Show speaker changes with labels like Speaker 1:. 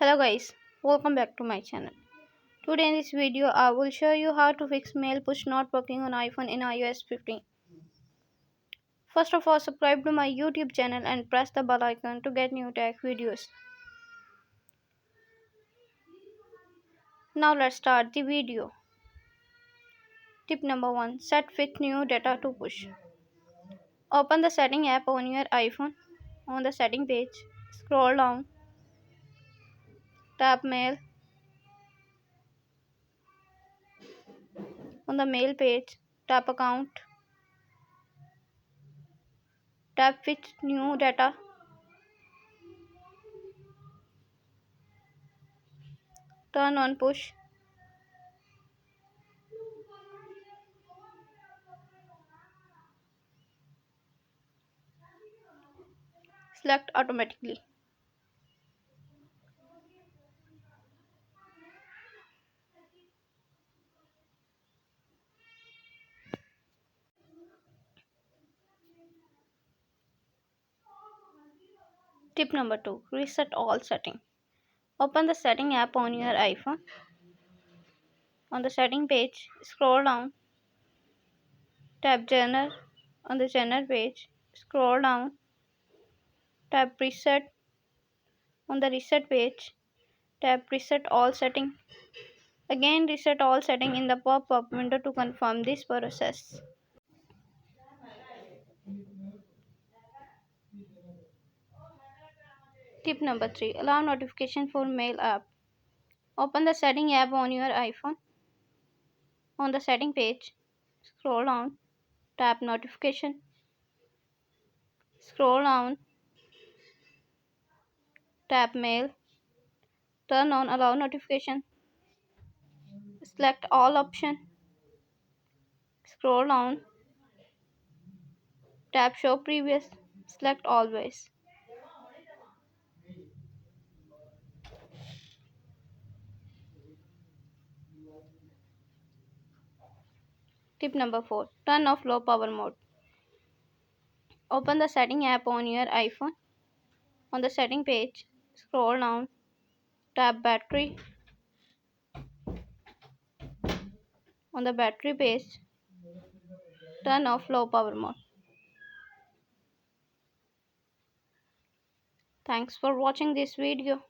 Speaker 1: Hello guys, welcome back to my channel. Today in this video I will show you how to fix mail push not working on iPhone in iOS 15. First of all, subscribe to my YouTube channel and press the bell icon to get new tech videos. Now let's start the video. Tip number 1. Set with new data to push. Open the setting app on your iPhone. On the setting page, scroll down, tap mail. On the mail page, tap account, tap with new data, turn on push. Select automatically. Tip number 2. Reset all settings. Open the setting app on your iPhone. On the setting page, scroll down, tap General. On the General page, scroll down, tap Reset. On the Reset page, tap Reset all settings. Again, reset all settings in the pop-up window to confirm this process. Tip number 3. Allow notification for mail app. Open the setting app on your iPhone. On the setting page, scroll down, tap Notification. Scroll down, tap Mail. Turn on Allow Notification. Select All option. Scroll down, tap Show Previous. Select Always. Tip number 4. Turn off low power mode. Open the setting app on your iPhone. On the setting page, scroll down, tap Battery. On the battery page, turn off low power mode. Thanks for watching this video.